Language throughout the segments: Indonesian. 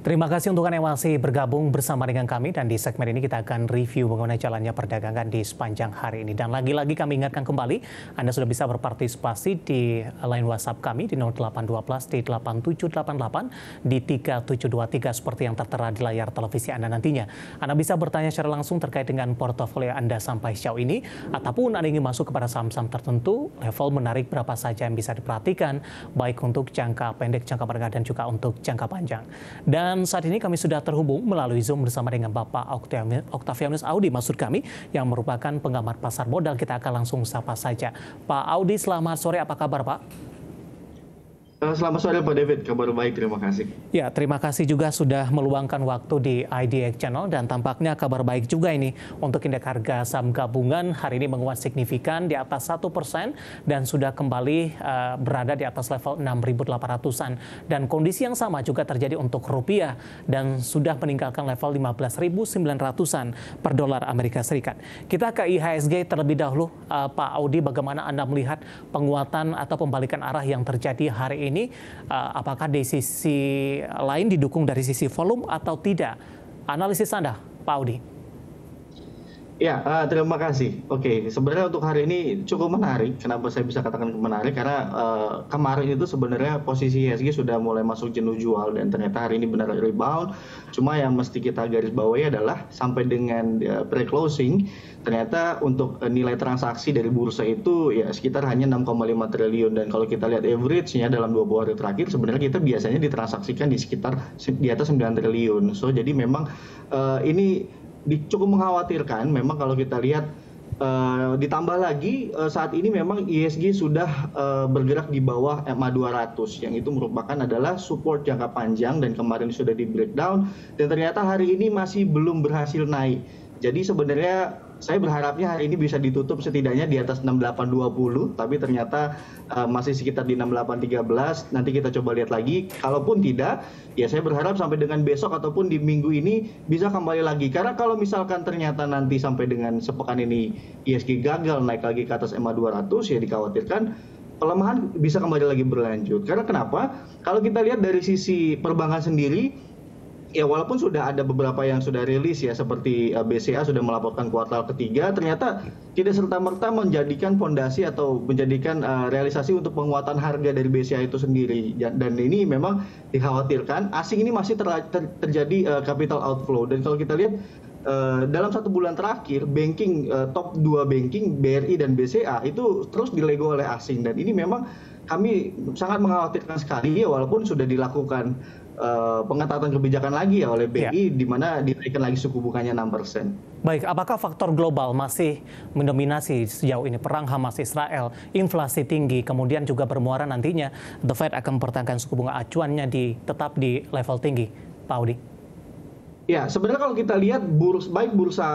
Terima kasih untuk Anda yang masih bergabung bersama dengan kami, dan di segmen ini kita akan review mengenai jalannya perdagangan di sepanjang hari ini. Dan lagi-lagi kami ingatkan kembali, Anda sudah bisa berpartisipasi di line WhatsApp kami di 0812 di 8788 di 3723 seperti yang tertera di layar televisi Anda nantinya. Anda bisa bertanya secara langsung terkait dengan portofolio Anda sampai sejauh ini, ataupun Anda ingin masuk kepada saham-saham tertentu, level menarik berapa saja yang bisa diperhatikan, baik untuk jangka pendek, jangka menengah, dan juga untuk jangka panjang. Dan saat ini kami sudah terhubung melalui Zoom bersama dengan Bapak Octavianus Audi, maksud kami, yang merupakan pengamat pasar modal. Kita akan langsung sapa saja. Pak Audi, selamat sore, apa kabar Pak? Selamat sore Pak David, kabar baik, terima kasih. Ya, terima kasih juga sudah meluangkan waktu di IDX Channel, dan tampaknya kabar baik juga ini untuk indeks harga saham gabungan hari ini menguat signifikan di atas 1% dan sudah kembali berada di atas level 6.800-an. Dan kondisi yang sama juga terjadi untuk rupiah dan sudah meninggalkan level 15.900-an per dolar Amerika Serikat. Kita ke IHSG terlebih dahulu, Pak Audi, bagaimana Anda melihat penguatan atau pembalikan arah yang terjadi hari ini? Apakah di sisi lain didukung dari sisi volume atau tidak? Analisis Anda, Pak Audi. Ya, terima kasih. Oke, sebenarnya untuk hari ini cukup menarik. Kenapa saya bisa katakan menarik? Karena kemarin itu sebenarnya posisi IHSG sudah mulai masuk jenuh jual, dan ternyata hari ini benar rebound. Cuma yang mesti kita garis bawahi adalah sampai dengan pre-closing, ternyata untuk nilai transaksi dari bursa itu ya sekitar hanya 6,5 triliun. Dan kalau kita lihat average-nya dalam 20 hari terakhir, sebenarnya kita biasanya ditransaksikan di sekitar di atas 9 triliun. So, jadi memang ini cukup mengkhawatirkan. Memang kalau kita lihat ditambah lagi saat ini memang IHSG sudah bergerak di bawah EMA 200 yang itu merupakan adalah support jangka panjang, dan kemarin sudah di breakdown dan ternyata hari ini masih belum berhasil naik. Jadi sebenarnya saya berharapnya hari ini bisa ditutup setidaknya di atas 6820, tapi ternyata masih sekitar di 6813. Nanti kita coba lihat lagi. Kalaupun tidak, ya saya berharap sampai dengan besok ataupun di minggu ini bisa kembali lagi. Karena kalau misalkan ternyata nanti sampai dengan sepekan ini IHSG gagal naik lagi ke atas EMA 200, ya dikhawatirkan pelemahan bisa kembali lagi berlanjut. Karena kenapa? Kalau kita lihat dari sisi perbankan sendiri, ya walaupun sudah ada beberapa yang sudah rilis ya, seperti BCA sudah melaporkan kuartal ketiga, ternyata tidak serta-merta menjadikan fondasi atau menjadikan realisasi untuk penguatan harga dari BCA itu sendiri. Dan ini memang dikhawatirkan asing ini masih terjadi capital outflow. Dan kalau kita lihat dalam 1 bulan terakhir, banking top 2 banking BRI dan BCA itu terus dilego oleh asing, dan ini memang kami sangat mengkhawatirkan sekali ya, walaupun sudah dilakukan pengetatan kebijakan lagi ya oleh BI, di mana dinaikkan lagi suku bunganya 6%. Baik, apakah faktor global masih mendominasi sejauh ini? Perang Hamas-Israel, inflasi tinggi, kemudian juga bermuara nantinya The Fed akan mempertahankan suku bunga acuannya tetap di level tinggi, Pak Audi? Ya, sebenarnya kalau kita lihat baik bursa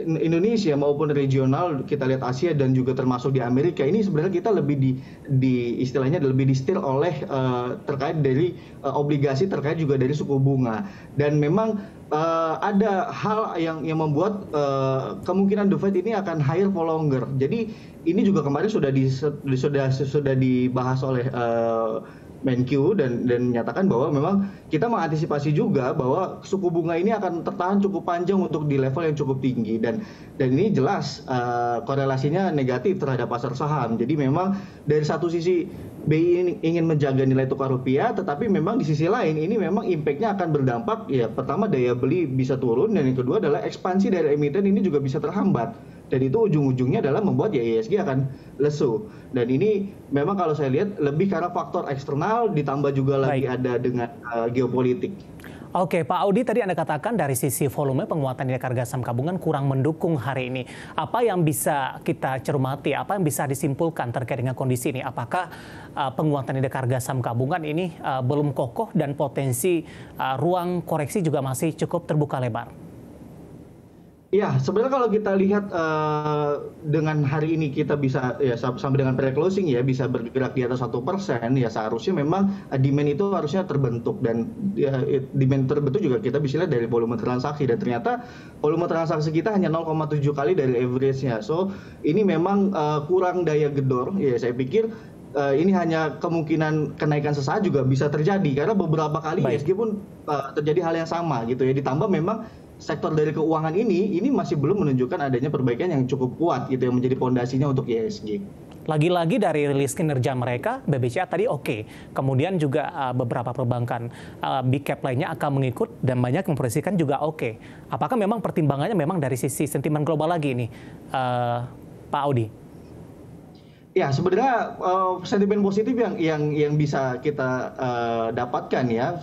Indonesia maupun regional, kita lihat Asia dan juga termasuk di Amerika, ini sebenarnya kita lebih istilahnya lebih disetir oleh terkait dari obligasi, terkait juga dari suku bunga. Dan memang ada hal yang membuat kemungkinan The Fed ini akan higher for longer. Jadi ini juga kemarin sudah dibahas oleh Menkyu dan menyatakan bahwa memang kita mengantisipasi juga bahwa suku bunga ini akan tertahan cukup panjang untuk di level yang cukup tinggi, dan ini jelas korelasinya negatif terhadap pasar saham. Jadi memang dari satu sisi BI ingin menjaga nilai tukar rupiah, tetapi memang di sisi lain ini memang impact-nya akan berdampak, ya pertama daya beli bisa turun, dan yang kedua adalah ekspansi dari emiten ini juga bisa terhambat. Dan itu ujung-ujungnya adalah membuat ya IHSG akan lesu. Dan ini memang kalau saya lihat lebih karena faktor eksternal ditambah juga lagi ada dengan geopolitik. Oke, Pak Audi, tadi Anda katakan dari sisi volume penguatan indeks harga saham gabungan kurang mendukung hari ini. Apa yang bisa kita cermati, apa yang bisa disimpulkan terkait dengan kondisi ini? Apakah penguatan indeks harga saham gabungan ini belum kokoh dan potensi ruang koreksi juga masih cukup terbuka lebar? Ya, sebenarnya kalau kita lihat dengan hari ini kita bisa ya sampai dengan pre-closing ya bisa bergerak di atas 1%, ya seharusnya memang demand itu harusnya terbentuk, dan ya, demand terbentuk juga kita bisa lihat dari volume transaksi, dan ternyata volume transaksi kita hanya 0,7 kali dari average-nya. So ini memang kurang daya gedor ya, saya pikir ini hanya kemungkinan kenaikan sesaat juga bisa terjadi karena beberapa kali Baik. ISG pun terjadi hal yang sama gitu ya. Ditambah memang sektor dari keuangan ini masih belum menunjukkan adanya perbaikan yang cukup kuat gitu yang menjadi fondasinya untuk ISG. Lagi-lagi dari rilis kinerja mereka, BBCA tadi oke. Kemudian juga beberapa perbankan big cap lainnya akan mengikut dan banyak memproyeksikan juga oke. Apakah memang pertimbangannya memang dari sisi sentimen global lagi ini, Pak Audi? Ya, sebenarnya sentimen positif yang bisa kita dapatkan ya,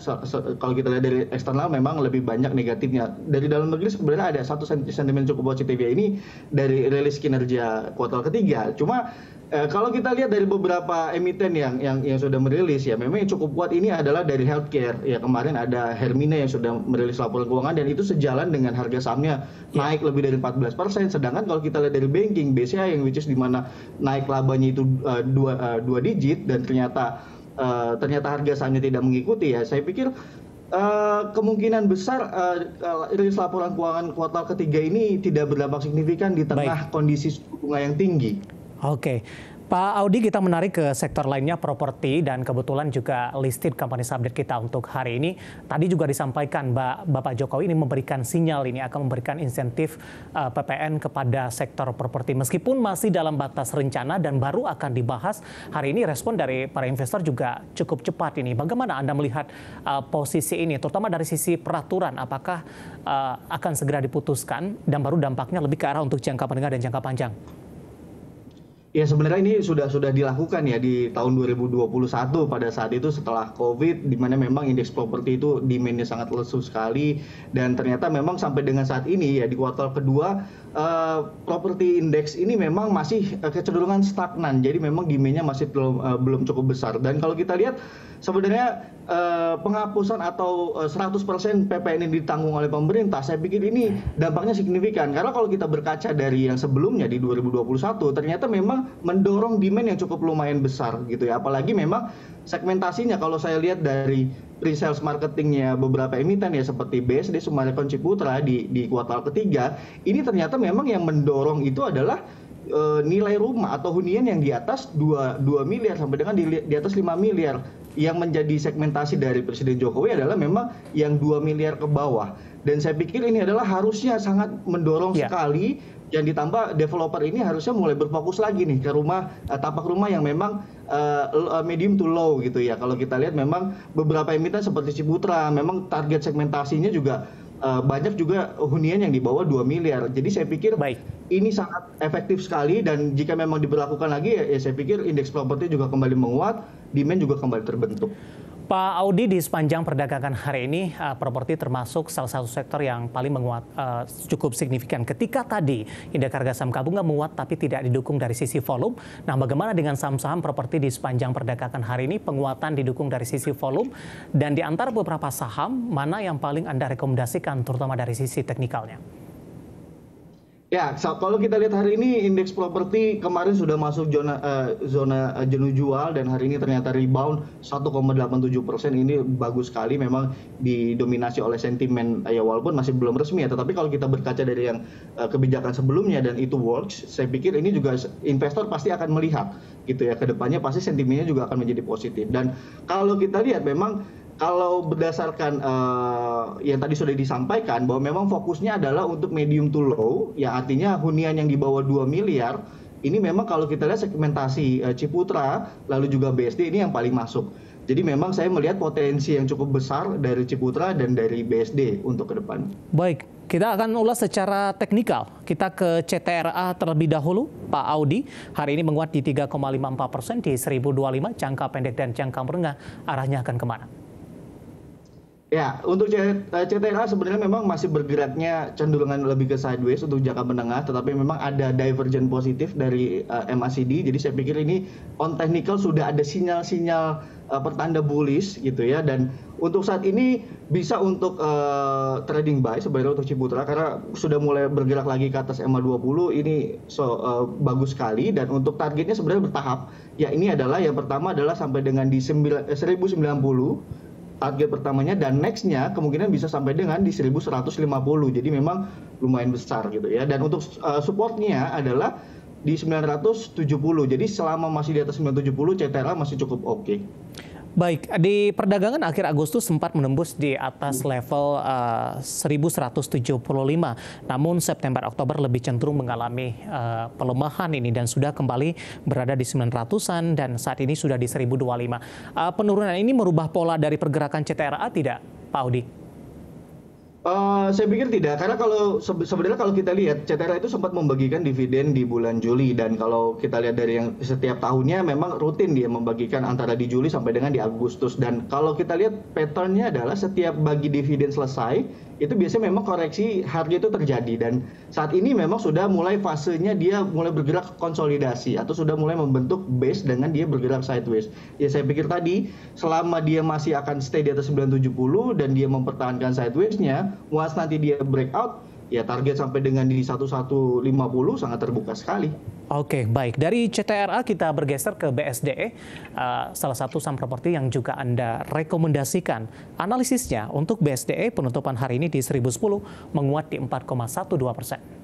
kalau kita lihat dari eksternal memang lebih banyak negatifnya. Dari dalam negeri sebenarnya ada satu sentimen cukup positif ya, ini dari rilis kinerja kuartal ketiga. Cuma kalau kita lihat dari beberapa emiten yang sudah merilis ya, memang yang cukup kuat ini adalah dari healthcare. Ya, kemarin ada Hermina yang sudah merilis laporan keuangan dan itu sejalan dengan harga sahamnya naik lebih dari 14%. Sedangkan kalau kita lihat dari banking, BCA yang which is di mana naik labanya itu dua digit dan ternyata harga sahamnya tidak mengikuti ya. Saya pikir kemungkinan besar rilis laporan keuangan kuartal ketiga ini tidak berdampak signifikan di tengah kondisi suku bunga yang tinggi. Oke, Pak Audi, kita menarik ke sektor lainnya, properti, dan kebetulan juga listed company update kita untuk hari ini. Tadi juga disampaikan Bapak Jokowi ini memberikan sinyal ini akan memberikan insentif PPN kepada sektor properti. Meskipun masih dalam batas rencana dan baru akan dibahas, hari ini respon dari para investor juga cukup cepat ini. Bagaimana Anda melihat posisi ini, terutama dari sisi peraturan, apakah akan segera diputuskan dan baru dampaknya lebih ke arah untuk jangka menengah dan jangka panjang? Ya, sebenarnya ini sudah dilakukan ya di tahun 2021 pada saat itu setelah COVID, di mana memang indeks properti itu demand-nya sangat lesu sekali dan ternyata memang sampai dengan saat ini ya di kuartal kedua properti indeks ini memang masih kecenderungan stagnan. Jadi memang demand-nya masih belum cukup besar. Dan kalau kita lihat sebenarnya penghapusan atau 100% PPN ini ditanggung oleh pemerintah, saya pikir ini dampaknya signifikan. Karena kalau kita berkaca dari yang sebelumnya di 2021, ternyata memang mendorong demand yang cukup lumayan besar gitu ya. Apalagi memang segmentasinya kalau saya lihat dari pre-sales marketingnya beberapa emiten ya seperti BSD, Summarecon, Ciputra di kuartal ketiga, ini ternyata memang yang mendorong itu adalah nilai rumah atau hunian yang di atas 2 miliar sampai dengan di atas 5 miliar. Yang menjadi segmentasi dari Presiden Jokowi adalah memang yang 2 miliar ke bawah. Dan saya pikir ini adalah harusnya sangat mendorong sekali. Yang ditambah developer ini harusnya mulai berfokus lagi nih ke tapak rumah yang memang medium to low gitu ya. Kalau kita lihat memang beberapa emiten seperti Ciputra memang target segmentasinya juga banyak juga hunian yang di bawah 2 miliar. Jadi saya pikir ini sangat efektif sekali dan jika memang diberlakukan lagi ya saya pikir indeks properti juga kembali menguat, demand juga kembali terbentuk. Pak Audi, di sepanjang perdagangan hari ini, properti termasuk salah satu sektor yang paling menguat cukup signifikan. Ketika tadi indeks harga saham gabungan menguat tapi tidak didukung dari sisi volume. Nah, bagaimana dengan saham-saham properti di sepanjang perdagangan hari ini? Penguatan didukung dari sisi volume dan di antara beberapa saham, mana yang paling Anda rekomendasikan terutama dari sisi teknikalnya? Ya, kalau kita lihat hari ini indeks properti kemarin sudah masuk zona jenuh jual dan hari ini ternyata rebound 1,87%. Ini bagus sekali, memang didominasi oleh sentimen ya walaupun masih belum resmi ya. Tetapi kalau kita berkaca dari yang kebijakan sebelumnya dan itu works, saya pikir ini juga investor pasti akan melihat gitu ya ke depannya pasti sentimennya juga akan menjadi positif. Dan kalau kita lihat memang kalau berdasarkan yang tadi sudah disampaikan bahwa memang fokusnya adalah untuk medium to low, yang artinya hunian yang di bawah 2 miliar, ini memang kalau kita lihat segmentasi Ciputra, lalu juga BSD ini yang paling masuk. Jadi memang saya melihat potensi yang cukup besar dari Ciputra dan dari BSD untuk ke depan. Baik, kita akan ulas secara teknikal. Kita ke CTRA terlebih dahulu, Pak Audi. Hari ini menguat di 3,54% di 1025, jangka pendek dan jangka menengah arahnya akan kemana? Ya, untuk CTRA sebenarnya memang masih bergeraknya cenderungan lebih ke sideways untuk jangka menengah, tetapi memang ada divergen positif dari MACD. Jadi saya pikir ini on technical sudah ada sinyal-sinyal pertanda bullish gitu ya. Dan untuk saat ini bisa untuk trading buy sebenarnya untuk Ciputra karena sudah mulai bergerak lagi ke atas MA20 ini bagus sekali dan untuk targetnya sebenarnya bertahap. Ya, ini adalah yang pertama adalah sampai dengan di 1090. Target pertamanya dan nextnya kemungkinan bisa sampai dengan di 1150. Jadi memang lumayan besar gitu ya. Dan untuk supportnya adalah di 970. Jadi selama masih di atas 970, CTRA masih cukup oke. Baik, di perdagangan akhir Agustus sempat menembus di atas level 1175. Namun September-Oktober lebih cenderung mengalami pelemahan ini dan sudah kembali berada di 900-an dan saat ini sudah di 1025. Penurunan ini merubah pola dari pergerakan CTRA tidak, Pak Audi? Saya pikir tidak, karena kalau sebenarnya kalau kita lihat CTRA itu sempat membagikan dividen di bulan Juli, dan kalau kita lihat dari yang setiap tahunnya memang rutin dia membagikan antara di Juli sampai dengan di Agustus. Dan kalau kita lihat patternnya adalah setiap bagi dividen selesai itu biasanya memang koreksi harga itu terjadi, dan saat ini memang sudah mulai fasenya dia mulai bergerak konsolidasi atau sudah mulai membentuk base dengan dia bergerak sideways. Ya saya pikir tadi selama dia masih akan stay di atas 970 dan dia mempertahankan sideways-nya, once nanti dia breakout, ya target sampai dengan di 1150 sangat terbuka sekali. Oke, baik. Dari CTRA kita bergeser ke BSDE, salah satu saham properti yang juga Anda rekomendasikan. Analisisnya untuk BSDE penutupan hari ini di 1010 menguat di 4,12%.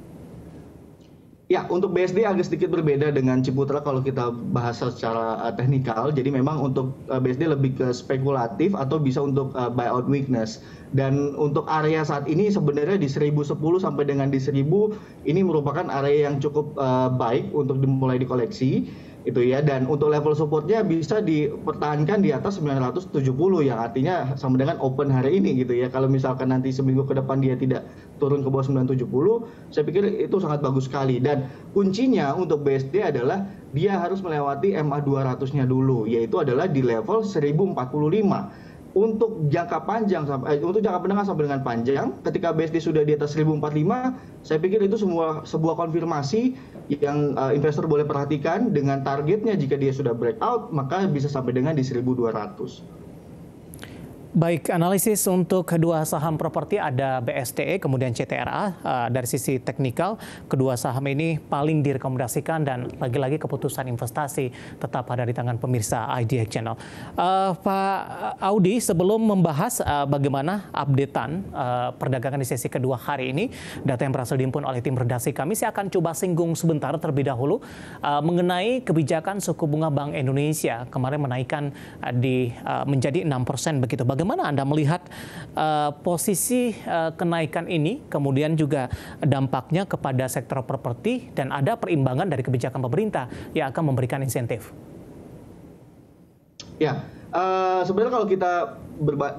Ya, untuk BSD agak sedikit berbeda dengan Ciputra kalau kita bahas secara teknikal. Jadi memang untuk BSD lebih ke spekulatif atau bisa untuk buyout weakness. Dan untuk area saat ini sebenarnya di 1010 sampai dengan di 1000 ini merupakan area yang cukup baik untuk dimulai dikoleksi. Itu ya, dan untuk level supportnya bisa dipertahankan di atas 970 yang artinya sama dengan open hari ini gitu ya. Kalau misalkan nanti seminggu ke depan dia tidak turun ke bawah 970, saya pikir itu sangat bagus sekali. Dan kuncinya untuk BSD adalah dia harus melewati MA 200-nya dulu, yaitu adalah di level 1045. Untuk jangka panjang untuk jangka menengah sampai dengan panjang, ketika BSD sudah di atas 1045, saya pikir itu sebuah konfirmasi yang investor boleh perhatikan dengan targetnya. Jika dia sudah breakout, maka bisa sampai dengan di 1200. Baik, analisis untuk kedua saham properti ada BSDE, kemudian CTRA. Dari sisi teknikal, kedua saham ini paling direkomendasikan dan lagi-lagi keputusan investasi tetap ada di tangan pemirsa IDX Channel. Pak Audi, sebelum membahas bagaimana updatean perdagangan di sesi kedua hari ini, data yang berhasil dihimpun oleh tim redaksi kami, saya akan coba singgung sebentar terlebih dahulu mengenai kebijakan suku bunga Bank Indonesia kemarin menaikkan menjadi 6% begitu. Bagaimana Anda melihat posisi kenaikan ini, kemudian juga dampaknya kepada sektor properti, dan ada perimbangan dari kebijakan pemerintah yang akan memberikan insentif? Ya, sebenarnya kalau kita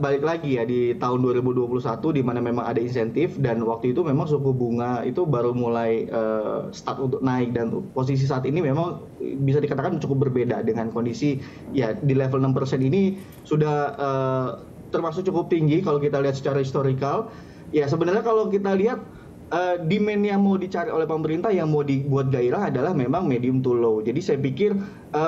balik lagi ya di tahun 2021 di mana memang ada insentif, dan waktu itu memang suku bunga itu baru mulai start untuk naik, dan posisi saat ini memang bisa dikatakan cukup berbeda dengan kondisi ya di level 6% ini sudah termasuk cukup tinggi kalau kita lihat secara historikal. Ya sebenarnya kalau kita lihat demand yang mau dicari oleh pemerintah yang mau dibuat gairah adalah memang medium to low. Jadi saya pikir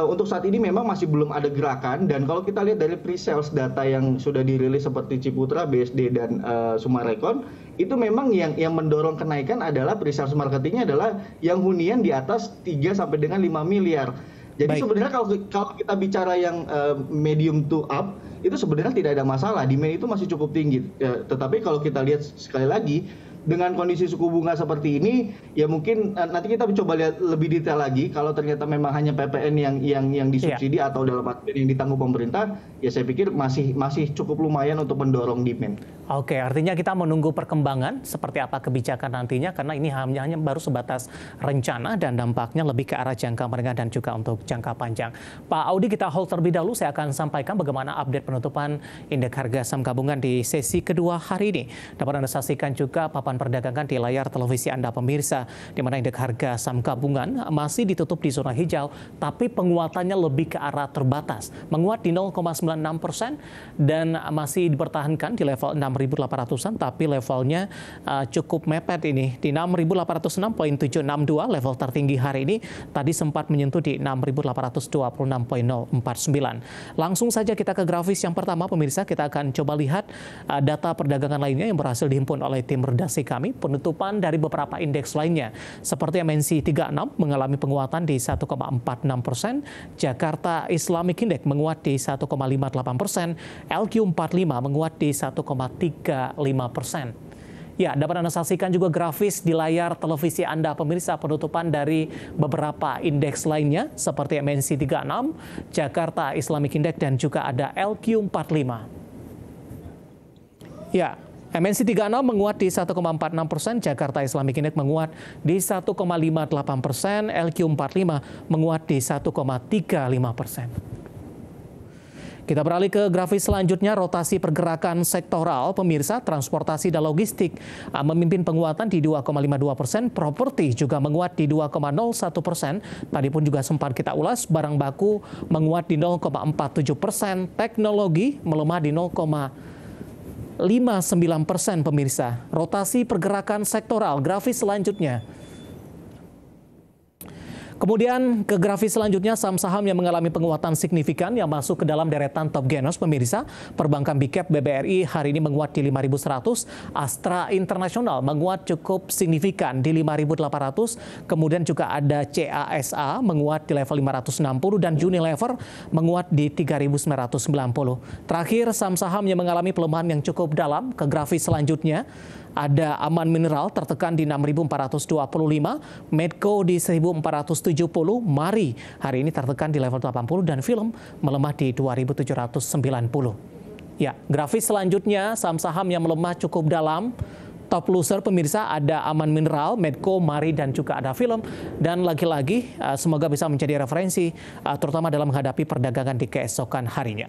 untuk saat ini memang masih belum ada gerakan, dan kalau kita lihat dari pre-sales data yang sudah dirilis seperti Ciputra, BSD dan Sumarekon, itu memang yang mendorong kenaikan adalah pre-sales marketingnya adalah yang hunian di atas 3 sampai dengan 5 miliar. Jadi sebenarnya kalau kita bicara yang medium to up, itu sebenarnya tidak ada masalah, demand itu masih cukup tinggi. Tetapi kalau kita lihat sekali lagi, dengan kondisi suku bunga seperti ini, ya mungkin nanti kita coba lihat lebih detail lagi. Kalau ternyata memang hanya PPN yang disubsidi atau dalam artian yang ditanggung pemerintah, ya saya pikir masih cukup lumayan untuk mendorong demand. Oke, artinya kita menunggu perkembangan seperti apa kebijakan nantinya, karena ini hanya baru sebatas rencana dan dampaknya lebih ke arah jangka menengah dan juga untuk jangka panjang. Pak Audi, kita hold terlebih dahulu. Saya akan sampaikan bagaimana update penutupan indeks harga saham gabungan di sesi kedua hari ini. Dapat Anda saksikan juga papan perdagangan di layar televisi Anda pemirsa, di mana indeks harga saham gabungan masih ditutup di zona hijau, tapi penguatannya lebih ke arah terbatas, menguat di 0,96% dan masih dipertahankan di level 6.800-an, tapi levelnya cukup mepet ini di 6.806.762, level tertinggi hari ini tadi sempat menyentuh di 6.826.049. Langsung saja kita ke grafis yang pertama pemirsa, kita akan coba lihat data perdagangan lainnya yang berhasil dihimpun oleh tim redaksi kami. Penutupan dari beberapa indeks lainnya seperti MNC 36 mengalami penguatan di 1,46%, Jakarta Islamic Index menguat di 1,58%, LQ45 menguat di 1,35%. Ya, dapat Anda saksikan juga grafis di layar televisi Anda, pemirsa, penutupan dari beberapa indeks lainnya seperti MNC 36, Jakarta Islamic Index, dan juga ada LQ45. Ya, MNC 36 menguat di 1,46%, Jakarta Islamic Index menguat di 1,58%, LQ45 menguat di 1,35%. Kita beralih ke grafis selanjutnya, rotasi pergerakan sektoral, pemirsa. Transportasi dan logistik memimpin penguatan di 2,52%, properti juga menguat di 2,01%. Tadi pun juga sempat kita ulas, barang baku menguat di 0,47%, teknologi melemah di 0,59%, pemirsa. Rotasi pergerakan sektoral, grafis selanjutnya. Kemudian ke grafis selanjutnya, saham-saham yang mengalami penguatan signifikan yang masuk ke dalam deretan top genos, pemirsa. Perbankan Big Cap BBRI hari ini menguat di 5.100, Astra Internasional menguat cukup signifikan di 5.800, kemudian juga ada CASA menguat di level 560 dan Unilever menguat di 3.990. Terakhir, saham-saham yang mengalami pelemahan yang cukup dalam, ke grafis selanjutnya. Ada Aman Mineral tertekan di 6.425, Medco di 1.470, Mari hari ini tertekan di level 80, dan Film melemah di 2.790. Ya, grafis selanjutnya saham-saham yang melemah cukup dalam. Top loser, pemirsa, ada Aman Mineral, Medco, Mari, dan juga ada Film. Dan lagi-lagi semoga bisa menjadi referensi terutama dalam menghadapi perdagangan di keesokan harinya.